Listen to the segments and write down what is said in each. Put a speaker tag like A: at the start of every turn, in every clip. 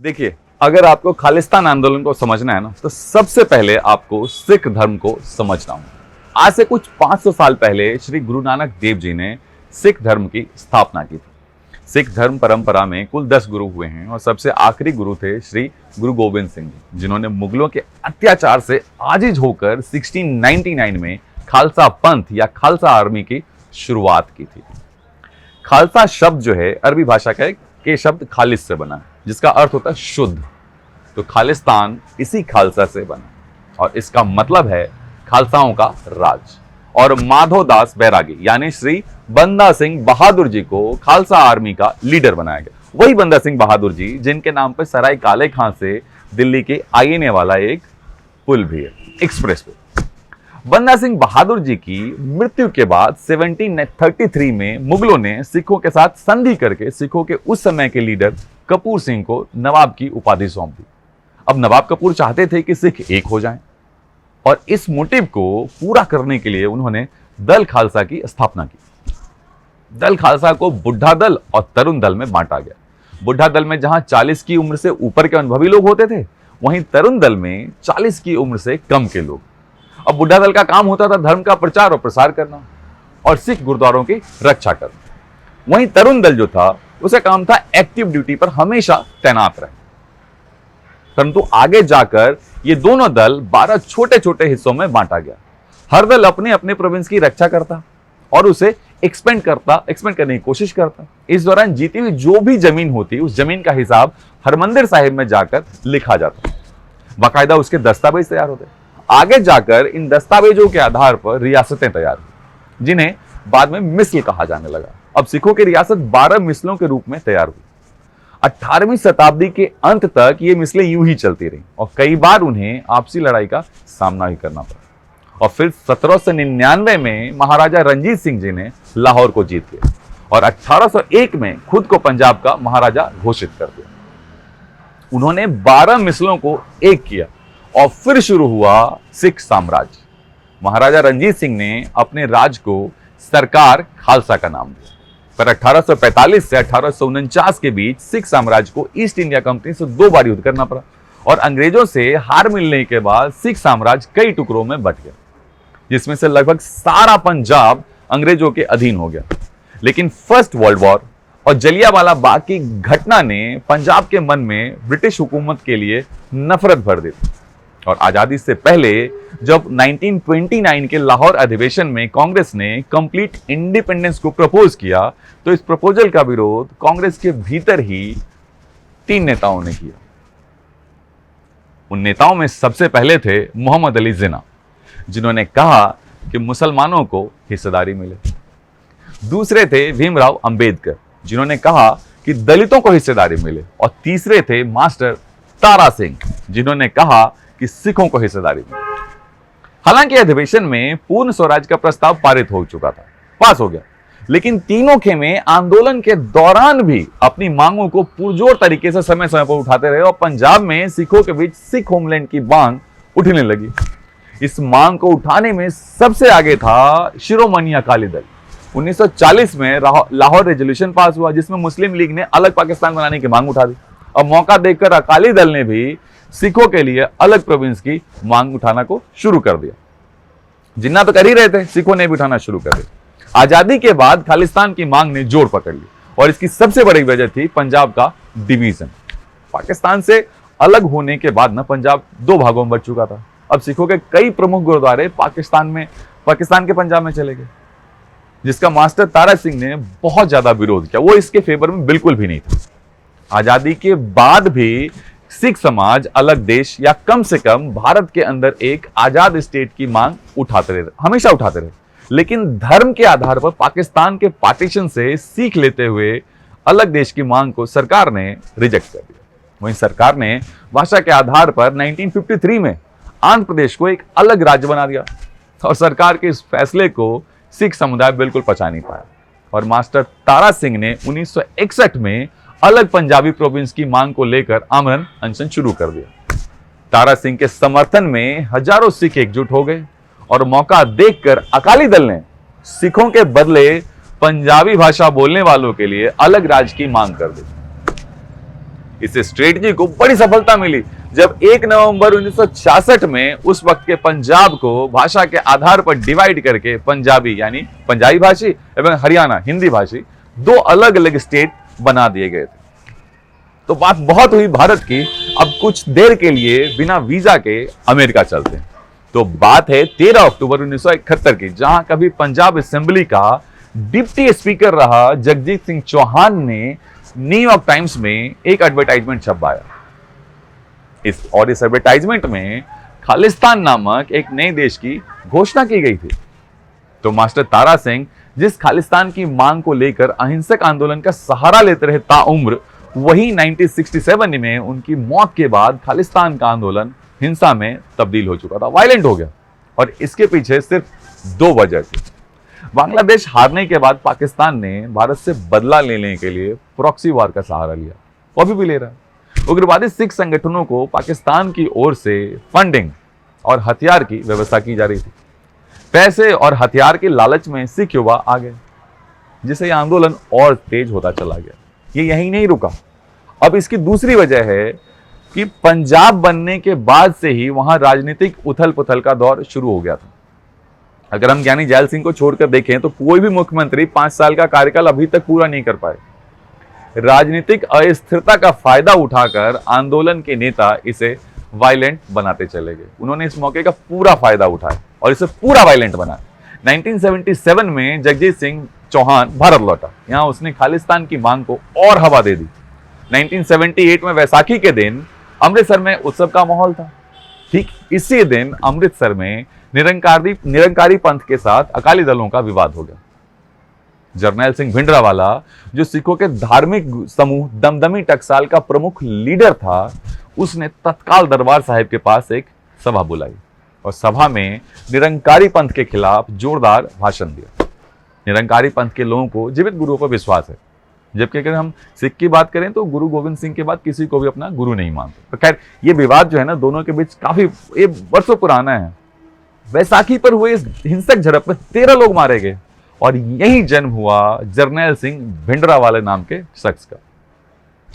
A: देखिए, अगर आपको खालिस्तान आंदोलन को समझना है ना, तो सबसे पहले आपको सिख धर्म को समझना होगा। आज से कुछ 500 साल पहले श्री गुरु नानक देव जी ने सिख धर्म की स्थापना की थी। सिख धर्म परंपरा में कुल 10 गुरु हुए हैं और सबसे आखिरी गुरु थे श्री गुरु गोविंद सिंह जी, जिन्होंने मुगलों के अत्याचार से आजिज होकर 1699 में खालसा पंथ या खालसा आर्मी की शुरुआत की थी। खालसा शब्द जो है अरबी भाषा का के शब्द खालिस से बना है, जिसका अर्थ होता है शुद्ध। तो खालिस्तान इसी खालसा से बना और इसका मतलब है खालसाओं का राज। और माधोदास बैरागी यानी श्री बंदा सिंह बहादुर जी को खालसा आर्मी का लीडर बनाया गया। वही बंदा सिंह बहादुर जी जिनके नाम पर सराय काले खां से दिल्ली के आईने वाला एक पुल भी है, एक्सप्रेस वे। बंदा सिंह बहादुर जी की मृत्यु के बाद 1733 में मुगलों ने सिखों के साथ संधि करके सिखों के उस समय के लीडर कपूर सिंह को नवाब की उपाधि सौंप दी। अब नवाब कपूर चाहते थे कि सिख एक हो जाएं और इस मोटिव को पूरा करने के लिए उन्होंने दल खालसा की स्थापना की। दल खालसा को बुढ़ा दल और तरुण दल में बांटा गया। बुढ़ा दल में जहां 40 की उम्र से ऊपर के अनुभवी लोग होते थे, वहीं तरुण दल में 40 की उम्र से कम के लोग। अब बुढ़ा दल का काम होता था धर्म का प्रचार और प्रसार करना और सिख गुरुद्वारों की रक्षा करना। वहीं तरुण दल जो था उसका काम था एक्टिव ड्यूटी पर हमेशा तैनात रहना। परंतु आगे जाकर ये दोनों दल 12 छोटे छोटे हिस्सों में बांटा गया। हर दल अपने अपने प्रोविंस की रक्षा करता और उसे एक्सपेंड करने की कोशिश करता। इस दौरान जीती हुई जो भी जमीन होती, उस जमीन का हिसाब हरमंदिर साहिब में जाकर लिखा जाता। बाकायदा उसके दस्तावेज तैयार होते। आगे जाकर इन दस्तावेजों के आधार पर रियासतें तैयार हुई, जिन्हें बाद में मिस्ल कहा जाने लगा। अब सिखों की रियासत 12 मिसलों के रूप में तैयार हुई। 18वीं शताब्दी के अंत तक ये मिसलें यूं ही चलती रही और कई बार उन्हें आपसी लड़ाई का सामना भी करना पड़ा। और फिर 1799 में महाराजा रंजीत सिंह जी ने लाहौर को जीत लिया और 1801 में खुद को पंजाब का महाराजा घोषित कर दिया। उन्होंने 12 मिसलों को एक किया और फिर शुरू हुआ सिख साम्राज्य। महाराजा रंजीत सिंह ने अपने राज को सरकार खालसा का नाम दिया। पर 1845 से 1849 के बीच सिख साम्राज्य को ईस्ट इंडिया कंपनी से 2 बार युद्ध करना पड़ा और अंग्रेजों से हार मिलने के बाद सिख साम्राज्य कई टुकड़ों में बंट गया, जिसमें से लगभग सारा पंजाब अंग्रेजों के अधीन हो गया। लेकिन फर्स्ट वर्ल्ड वॉर और जलियांवाला बाग की घटना ने पंजाब के मन में ब्रिटिश हुकूमत के लिए नफरत भर दी और आजादी से पहले जब 1929 के लाहौर अधिवेशन में कांग्रेस ने कंप्लीट इंडिपेंडेंस को प्रपोज किया, तो इस प्रपोजल का विरोध कांग्रेस के भीतर ही 3 नेताओं ने किया। उन नेताओं में सबसे पहले थे मोहम्मद अली जिन्ना, जिन्होंने कहा कि मुसलमानों को हिस्सेदारी मिले। दूसरे थे भीमराव अंबेडकर, जिन्होंने कहा कि दलितों को हिस्सेदारी मिले। और तीसरे थे मास्टर तारा सिंह, जिन्होंने कहा कि सिखों को हिस्सेदारी मिले। हालांकि अधिवेशन में पूर्ण स्वराज का प्रस्ताव पारित हो चुका था, पास हो गया, लेकिन तीनों खेमे आंदोलन के दौरान भी अपनी मांगों को पुरजोर तरीके से समय समय पर उठाते रहे और पंजाब में सिखों के बीच सिख होमलैंड की मांग उठने लगी। इस मांग को उठाने में सबसे आगे था शिरोमणि अकाली दल। 1940 में लाहौर रेजोल्यूशन पास हुआ, जिसमें मुस्लिम लीग ने अलग पाकिस्तान बनाने की मांग उठा दी। अब मौका देखकर अकाली दल ने भी सिखों के लिए अलग प्रोविंस की मांग उठाना को शुरू कर दिया। जिन्ना तो कर ही रहे थे, सिखों ने भी उठाना शुरू कर दिया। आजादी के बाद खालिस्तान की मांग ने जोर पकड़ ली और इसकी सबसे बड़ी वजह थी पंजाब का डिवीजन। पाकिस्तान से अलग होने के बाद ना पंजाब 2 भागों में बंट चुका था। अब सिखों के कई प्रमुख गुरुद्वारे पाकिस्तान के पंजाब में चले गए, जिसका मास्टर तारा सिंह ने बहुत ज्यादा विरोध किया। वो इसके फेवर में बिल्कुल भी नहीं था। आजादी के बाद भी सिख समाज अलग देश या कम से कम भारत के अंदर एक आजाद स्टेट की मांग हमेशा उठाते रहे। लेकिन धर्म के आधार पर पाकिस्तान के पार्टीशन से सीख लेते हुए अलग देश की मांग को सरकार ने रिजेक्ट कर दिया। वहीं सरकार ने भाषा के आधार पर 1953 में आंध्र प्रदेश को एक अलग राज्य बना दिया और सरकार के इस फैसले को सिख समुदाय बिल्कुल पचा नहीं पाया और मास्टर तारा सिंह ने 1961 में अलग पंजाबी प्रोविंस की मांग को लेकर आमरण अनशन शुरू कर दिया। तारा सिंह के समर्थन में हजारों सिख एकजुट हो गए और मौका देखकर अकाली दल ने सिखों के बदले पंजाबी भाषा बोलने वालों के लिए अलग राज्य की मांग कर दी। इस स्ट्रेटजी को बड़ी सफलता मिली जब 1 नवंबर 1966 में उस वक्त के पंजाब को भाषा के आधार पर डिवाइड करके पंजाबी यानी पंजाबी भाषी एवं हरियाणा हिंदी भाषी 2 अलग अलग स्टेट बना दिए गए थे। तो बात बहुत हुई भारत की, अब कुछ देर के लिए बिना वीजा के अमेरिका चलते हैं। तो बात है 13 अक्टूबर 1971 की, जहां कभी पंजाब असेंबली का डिप्टी स्पीकर रहा जगजीत सिंह चौहान ने न्यूयॉर्क टाइम्स में एक एडवर्टाइजमेंट छपवाया। इस एडवर्टाइजमेंट में खालिस्तान नामक एक नए देश की घोषणा की गई थी। तो मास्टर तारा सिंह जिस खालिस्तान की मांग को लेकर अहिंसक आंदोलन का सहारा लेते रहे ताउम्र, वही 1967 में उनकी मौत के बाद खालिस्तान का आंदोलन हिंसा में तब्दील हो चुका था, वायलेंट हो गया। और इसके पीछे सिर्फ 2 वजह थी। बांग्लादेश हारने के बाद पाकिस्तान ने भारत से बदला लेने के लिए प्रॉक्सी वार का सहारा लिया, वो अभी भी ले रहा है। उग्रवादी सिख संगठनों को पाकिस्तान की ओर से फंडिंग और हथियार की व्यवस्था की जा रही थी। पैसे और हथियार के लालच में सिख युवा आ गए, जिससे यह आंदोलन और तेज होता चला गया। ये यहीं नहीं रुका। अब इसकी दूसरी वजह है कि पंजाब बनने के बाद से ही वहां राजनीतिक उथल पुथल का दौर शुरू हो गया था। अगर हम ज्ञानी जैल सिंह को छोड़कर देखें तो कोई भी मुख्यमंत्री 5 साल का कार्यकाल अभी तक पूरा नहीं कर पाए। राजनीतिक अस्थिरता का फायदा उठाकर आंदोलन के नेता इसे वायलेंट बनाते चले गए। उन्होंने इस मौके का पूरा फायदा उठाया और इसे पूरा वायलेंट बनाया। 1977 में जगजीत सिंह चौहान भारत लौटा। यहां उसने खालिस्तान की मांग को और हवा दे दी। 1978 में वैसाखी के दिन अमृतसर में उत्सव का माहौल था। ठीक इसी दिन अमृतसर में निरंकारी पंथ के साथ अकाली दलों का विवाद हो गया। जरनैल सिंह भिंडरावाला, जो सिखों के धार्मिक समूह दमदमी टकसाल का प्रमुख लीडर था, उसने तत्काल दरबार साहिब के पास एक सभा बुलाई और सभा में निरंकारी पंथ के खिलाफ जोरदार भाषण दिया। निरंकारी पंथ के लोगों को जीवित गुरुओं पर विश्वास है, जबकि अगर हम सिख की बात करें तो गुरु गोविंद सिंह के बाद किसी को भी अपना गुरु नहीं मानते। तो खैर ये विवाद जो है ना, दोनों के बीच काफी ये वर्षों पुराना है। वैसाखी पर हुए इस हिंसक झड़प में 13 लोग मारे गए और यही जन्म हुआ जरनैल सिंह भिंडरावाले नाम के शख्स का।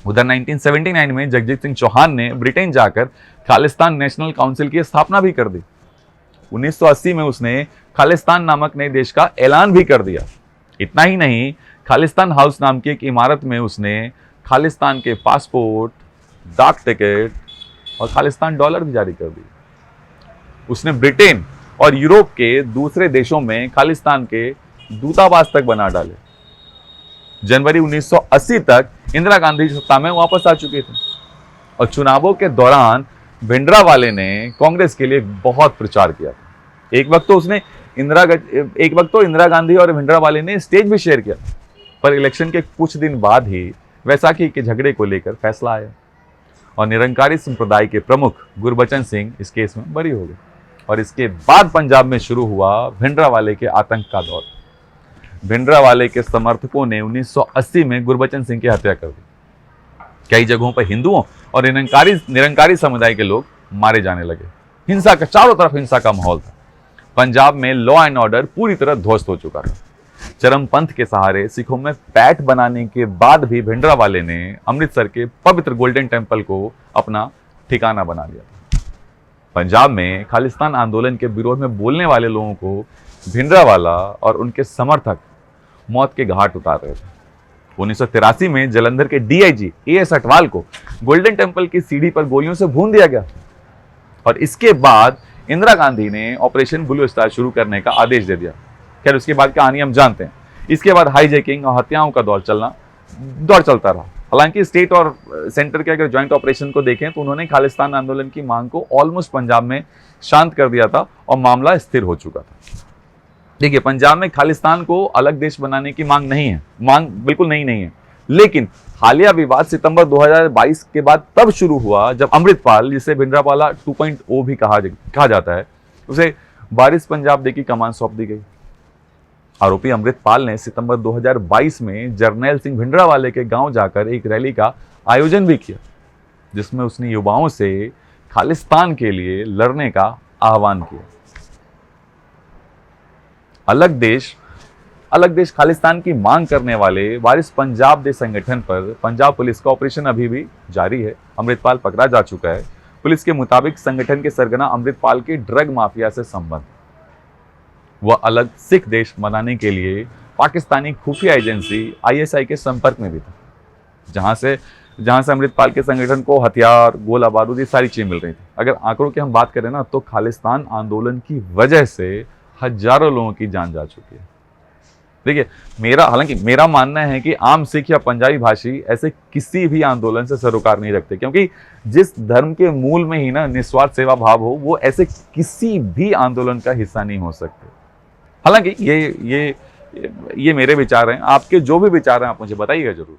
A: उधर 1979 में जगजीत सिंह चौहान ने ब्रिटेन जाकर खालिस्तान नेशनल काउंसिल की स्थापना भी कर दी। 1980 में उसने खालिस्तान नामक नए देश का ऐलान भी कर दिया। इतना ही नहीं, खालिस्तान हाउस नाम की एक इमारत में उसने खालिस्तान के पासपोर्ट, डाक टिकट और खालिस्तान डॉलर भी जारी कर दी। उसने ब्रिटेन और यूरोप के दूसरे देशों में खालिस्तान के दूतावास तक बना डाले। जनवरी 1980 तक इंदिरा गांधी सत्ता में वापस आ चुके थे और चुनावों के दौरान भिंडरावाले ने कांग्रेस के लिए बहुत प्रचार किया था। एक वक्त तो इंदिरा गांधी और भिंडरावाले ने स्टेज भी शेयर किया, पर इलेक्शन के कुछ दिन बाद ही वैसाखी के झगड़े को लेकर फैसला आया और निरंकारी संप्रदाय के प्रमुख गुरबचन सिंह इस केस में बरी हो गए। और इसके बाद पंजाब में शुरू हुआ भिंडरावाले के आतंक का दौर। भिंडरावाले के समर्थकों ने 1980 में गुरबचन सिंह की हत्या कर दी। कई जगहों पर हिंदुओं और निरंकारी समुदाय के लोग मारे जाने लगे। हिंसा का चारों तरफ हिंसा का माहौल था। पंजाब में लॉ एंड ऑर्डर पूरी तरह ध्वस्त हो चुका था। चरमपंथ के सहारे सिखों में पैठ बनाने के बाद भी भिंडरावाले ने अमृतसर के पवित्र गोल्डन टेम्पल को अपना ठिकाना बना लिया। पंजाब में खालिस्तान आंदोलन के विरोध में बोलने वाले लोगों को भिंडरावाला और उनके समर्थक मौत के घाट उतार रहे थे। 1983 में जलंधर के डीआईजी एएस अटवाल को गोल्डन टेम्पल की सीढ़ी पर गोलियों से भून दिया गया और इसके बाद इंदिरा गांधी ने ऑपरेशन ब्लू स्टार शुरू करने का आदेश दे दिया। खैर उसके बाद कहानी हम जानते हैं। इसके बाद हाईजैकिंग और हत्याओं का दौर चलता रहा। हालांकि स्टेट और सेंटर के अगर ज्वाइंट ऑपरेशन को देखें तो उन्होंने खालिस्तान आंदोलन की मांग को ऑलमोस्ट पंजाब में शांत कर दिया था और मामला स्थिर हो चुका था। देखिए, पंजाब में खालिस्तान को अलग देश बनाने की मांग नहीं है, मांग बिल्कुल नहीं है। लेकिन हालिया विवाद सितंबर 2022 के बाद तब शुरू हुआ जब अमृतपाल, जिसे भिंडरावाला 2.0 भी कहा जाता है, उसे वारिस पंजाब डे की कमान सौंप दी गई। आरोपी अमृतपाल ने सितंबर 2022 में जरनैल सिंह भिंडरावाले के गांव जाकर एक रैली का आयोजन भी किया, जिसमें उसने युवाओं से खालिस्तान के लिए लड़ने का आह्वान किया। अलग देश खालिस्तान की मांग करने वाले वारिस पंजाब दे संगठन पर पंजाब पुलिस का ऑपरेशन अभी भी जारी है। अमृतपाल पकड़ा जा चुका है। पुलिस के मुताबिक संगठन के सरगना अमृतपाल के ड्रग माफिया से संबंध, वह अलग सिख देश बनाने के लिए पाकिस्तानी खुफिया एजेंसी आईएसआई के संपर्क में भी था, जहां से अमृतपाल के संगठन को हथियार, गोला बारूद, ये सारी चीजें मिल रही थी। अगर आंकड़ों की हम बात करें ना, तो खालिस्तान आंदोलन की वजह से हजारों लोगों की जान जा चुकी है। देखिए, हालांकि मेरा मानना है कि आम सिख या पंजाबी भाषी ऐसे किसी भी आंदोलन से सरोकार नहीं रखते, क्योंकि जिस धर्म के मूल में ही ना निस्वार्थ सेवा भाव हो, वो ऐसे किसी भी आंदोलन का हिस्सा नहीं हो सकते। हालांकि ये मेरे विचार हैं। आपके जो भी विचार हैं आप मुझे बताइएगा जरूर।